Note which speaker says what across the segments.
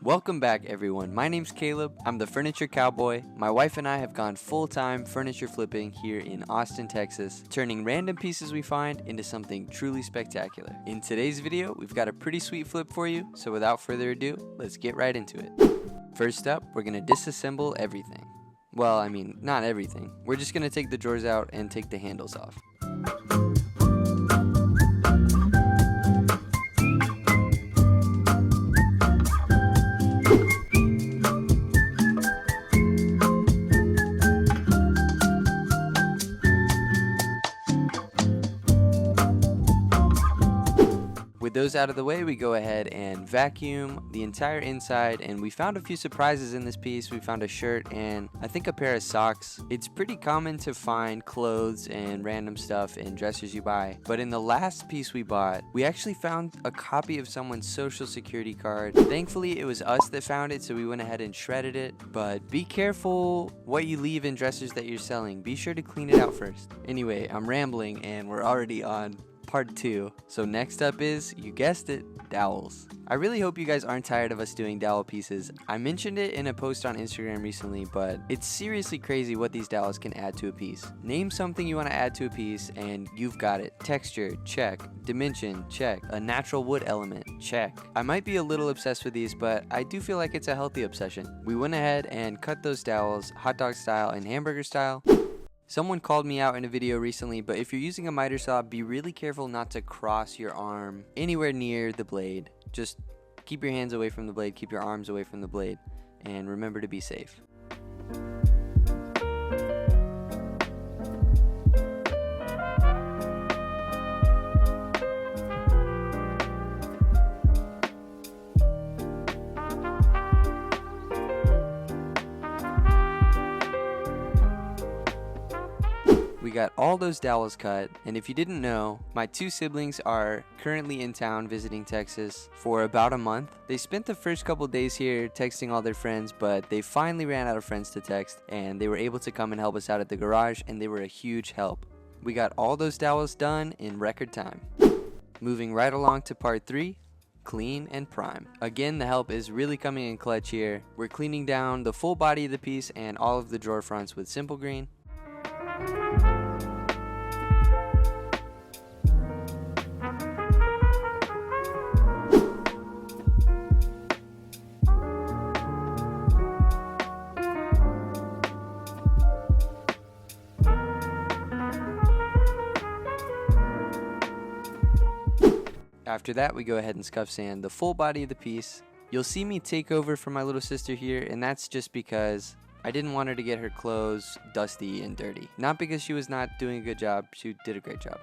Speaker 1: Welcome back everyone, my name's Caleb, I'm the Furniture Cowboy. My wife and I have gone full-time furniture flipping here in Austin, Texas, turning random pieces we find into something truly spectacular. In today's video, we've got a pretty sweet flip for you, so without further ado, let's get right into it. First up, we're gonna disassemble everything. Well, I mean, not everything. We're just gonna take the drawers out and take the handles off. With those out of the way, we go ahead and vacuum the entire inside, and we found a few surprises in this piece. We found a shirt and I think a pair of socks. It's pretty common to find clothes and random stuff in dressers you buy, but in the last piece we bought, we actually found a copy of someone's social security card. Thankfully, it was us that found it, so we went ahead and shredded it, but be careful what you leave in dressers that you're selling. Be sure to clean it out first. Anyway, I'm rambling and we're already on part 2. So next up is, you guessed it, dowels. I really hope you guys aren't tired of us doing dowel pieces. I mentioned it in a post on Instagram recently, but it's seriously crazy what these dowels can add to a piece. Name something you want to add to a piece and you've got it. Texture, check. Dimension, check. A natural wood element, check. I might be a little obsessed with these, but I do feel like it's a healthy obsession. We went ahead and cut those dowels hot dog style and hamburger style. Someone called me out in a video recently, but if you're using a miter saw, be really careful not to cross your arm anywhere near the blade. Just keep your hands away from the blade, keep your arms away from the blade, and remember to be safe. We got all those dowels cut, and if you didn't know, my 2 siblings are currently in town visiting Texas for about a month. They spent the first couple days here texting all their friends, but they finally ran out of friends to text, and they were able to come and help us out at the garage, and they were a huge help. We got all those dowels done in record time. Moving right along to part 3, clean and prime. Again, the help is really coming in clutch here. We're cleaning down the full body of the piece and all of the drawer fronts with Simple Green. After that, we go ahead and scuff sand the full body of the piece. You'll see me take over for my little sister here, and that's just because I didn't want her to get her clothes dusty and dirty. Not because she was not doing a good job, she did a great job.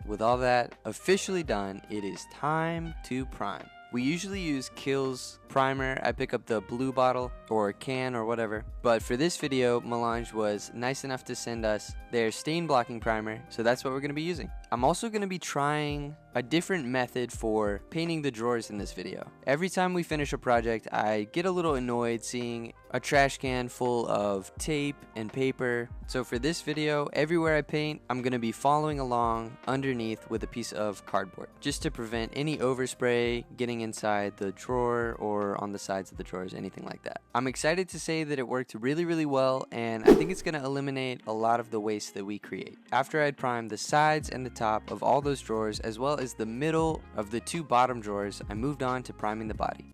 Speaker 1: With all that officially done, it is time to prime. We usually use Kiehl's primer. I pick up the blue bottle or can or whatever, but for this video, Melange was nice enough to send us their stain blocking primer, so that's what we're going to be using. I'm also going to be trying a different method for painting the drawers in this video. Every time we finish a project, I get a little annoyed seeing a trash can full of tape and paper. So for this video, everywhere I paint, I'm going to be following along underneath with a piece of cardboard, just to prevent any overspray getting inside the drawer or on the sides of the drawers, anything like that. I'm excited to say that it worked really well, and I think it's going to eliminate a lot of the waste that we create. After I'd primed the sides and the top of all those drawers, as well as the middle of the 2 bottom drawers, I moved on to priming the body.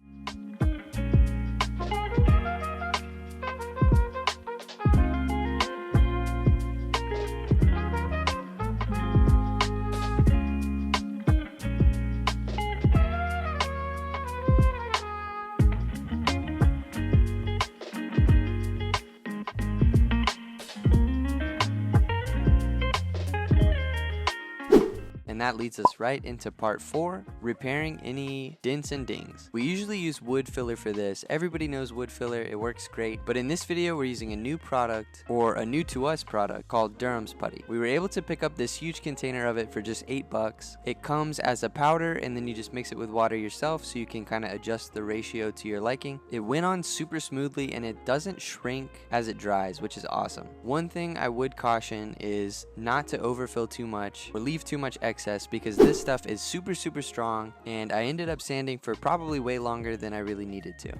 Speaker 1: And that leads us right into part 4, repairing any dents and dings. We usually use wood filler for this. Everybody knows wood filler, it works great. But in this video, we're using a new product, or a new to us product, called Durham's Putty. We were able to pick up this huge container of it for just $8. It comes as a powder, and then you just mix it with water yourself so you can kind of adjust the ratio to your liking. It went on super smoothly, and it doesn't shrink as it dries, which is awesome. One thing I would caution is not to overfill too much or leave too much excess, because this stuff is super strong, and I ended up sanding for probably way longer than I really needed to.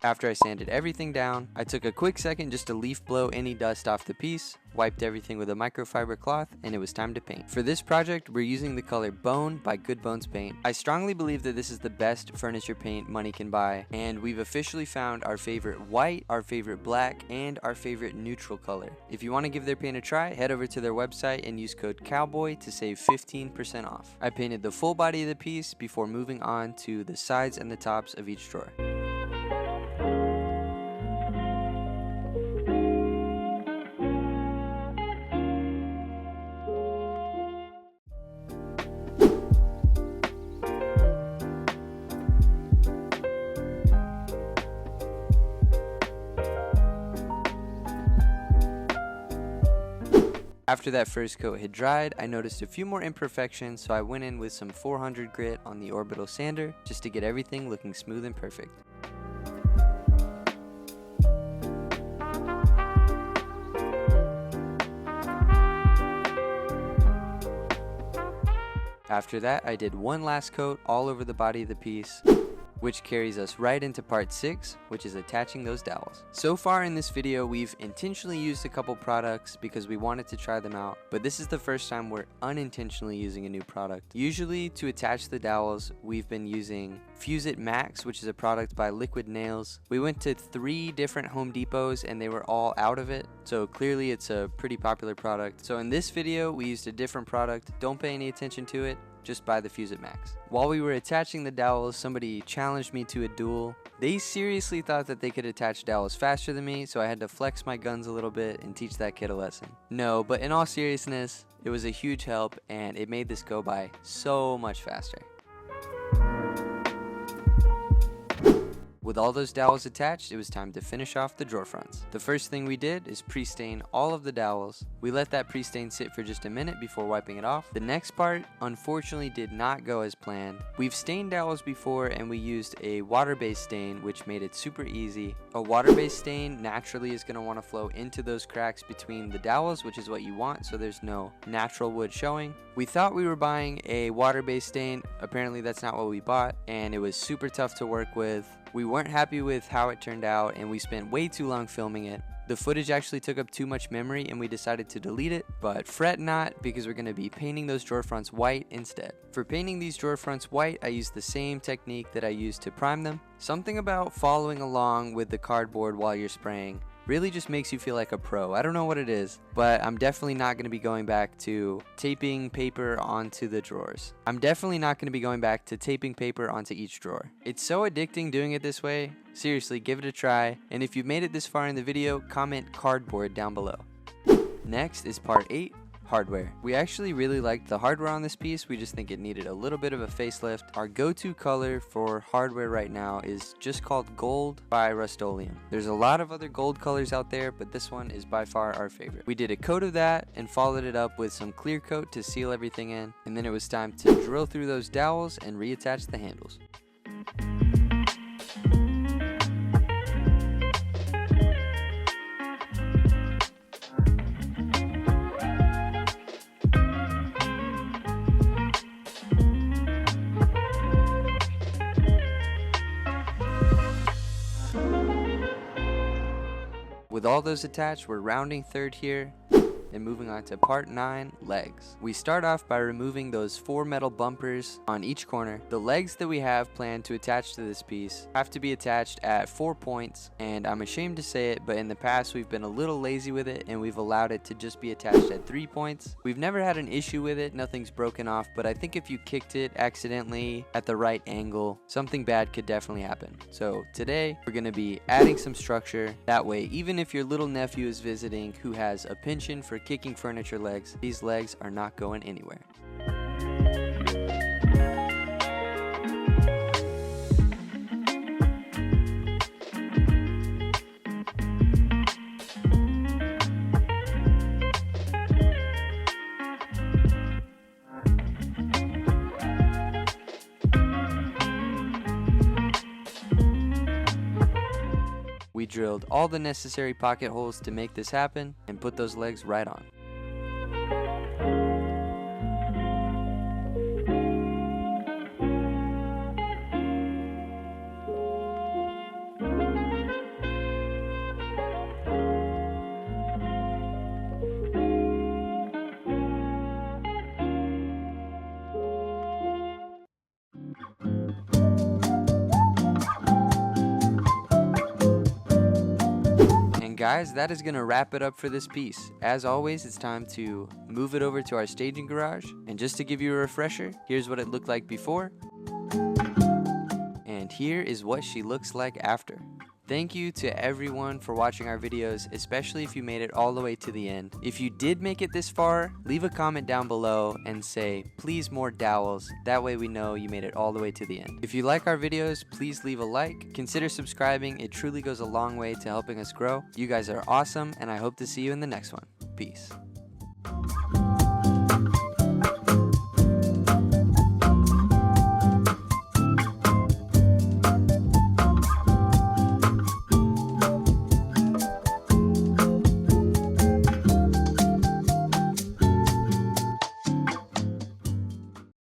Speaker 1: After I sanded everything down, I took a quick second just to leaf blow any dust off the piece, wiped everything with a microfiber cloth, and it was time to paint. For this project, we're using the color Bone by Good Bones Paint. I strongly believe that this is the best furniture paint money can buy, and we've officially found our favorite white, our favorite black, and our favorite neutral color. If you want to give their paint a try, head over to their website and use code COWBOY to save 15% off. I painted the full body of the piece before moving on to the sides and the tops of each drawer. After that first coat had dried, I noticed a few more imperfections, so I went in with some 400 grit on the orbital sander just to get everything looking smooth and perfect. After that, I did one last coat all over the body of the piece, which carries us right into part 6, which is attaching those dowels. So far in this video, we've intentionally used a couple products because we wanted to try them out, but this is the first time we're unintentionally using a new product. Usually to attach the dowels, we've been using FLUTED Max, which is a product by Liquid Nails. We went to 3 different Home Depots and they were all out of it, so clearly it's a pretty popular product. So in this video, we used a different product. Don't pay any attention to it. Just buy the FLUTED Max. While we were attaching the dowels, somebody challenged me to a duel. They seriously thought that they could attach dowels faster than me, so I had to flex my guns a little bit and teach that kid a lesson. No, but in all seriousness, it was a huge help and it made this go by so much faster. With all those dowels attached, it was time to finish off the drawer fronts. The first thing we did is pre-stain all of the dowels. We let that pre-stain sit for just a minute before wiping it off. The next part, unfortunately, did not go as planned. We've stained dowels before and we used a water-based stain, which made it super easy. A water-based stain naturally is going to want to flow into those cracks between the dowels, which is what you want, so there's no natural wood showing. We thought we were buying a water-based stain. Apparently that's not what we bought, and it was super tough to work with. We weren't happy with how it turned out, and we spent way too long filming it. The footage actually took up too much memory and we decided to delete it, but fret not, because we're going to be painting those drawer fronts white instead. For painting these drawer fronts white, I used the same technique that I used to prime them. Something about following along with the cardboard while you're spraying really just makes you feel like a pro. I don't know what it is, but I'm definitely not going to be going back to taping paper onto the drawers. I'm definitely not going to be going back to taping paper onto each drawer. It's so addicting doing it this way. Seriously, give it a try. And if you've made it this far in the video, comment cardboard down below. Next is part 8. Hardware. We actually really liked the hardware on this piece. We just think it needed a little bit of a facelift. Our go-to color for hardware right now is just called Gold by Rust-Oleum. There's a lot of other gold colors out there, but this one is by far our favorite. We did a coat of that and followed it up with some clear coat to seal everything in, and then it was time to drill through those dowels and reattach the handles. With all those attached, we're rounding third here. and moving on to part 9, legs. We start off by removing those 4 metal bumpers on each corner. The legs that we have planned to attach to this piece have to be attached at 4 points, and I'm ashamed to say it, but in the past we've been a little lazy with it and we've allowed it to just be attached at 3 points. We've never had an issue with it, nothing's broken off, but I think if you kicked it accidentally at the right angle, something bad could definitely happen. So today we're going to be adding some structure. That way, even if your little nephew is visiting who has a penchant for kicking furniture legs, these legs are not going anywhere. We drilled all the necessary pocket holes to make this happen and put those legs right on. Guys, that is going to wrap it up for this piece. As always, it's time to move it over to our staging garage. And just to give you a refresher, here's what it looked like before. And here is what she looks like after. Thank you to everyone for watching our videos, especially if you made it all the way to the end. If you did make it this far, leave a comment down below and say, please more Dowels. That way we know you made it all the way to the end. If you like our videos, please leave a like. Consider subscribing. It truly goes a long way to helping us grow. You guys are awesome, and I hope to see you in the next one. Peace.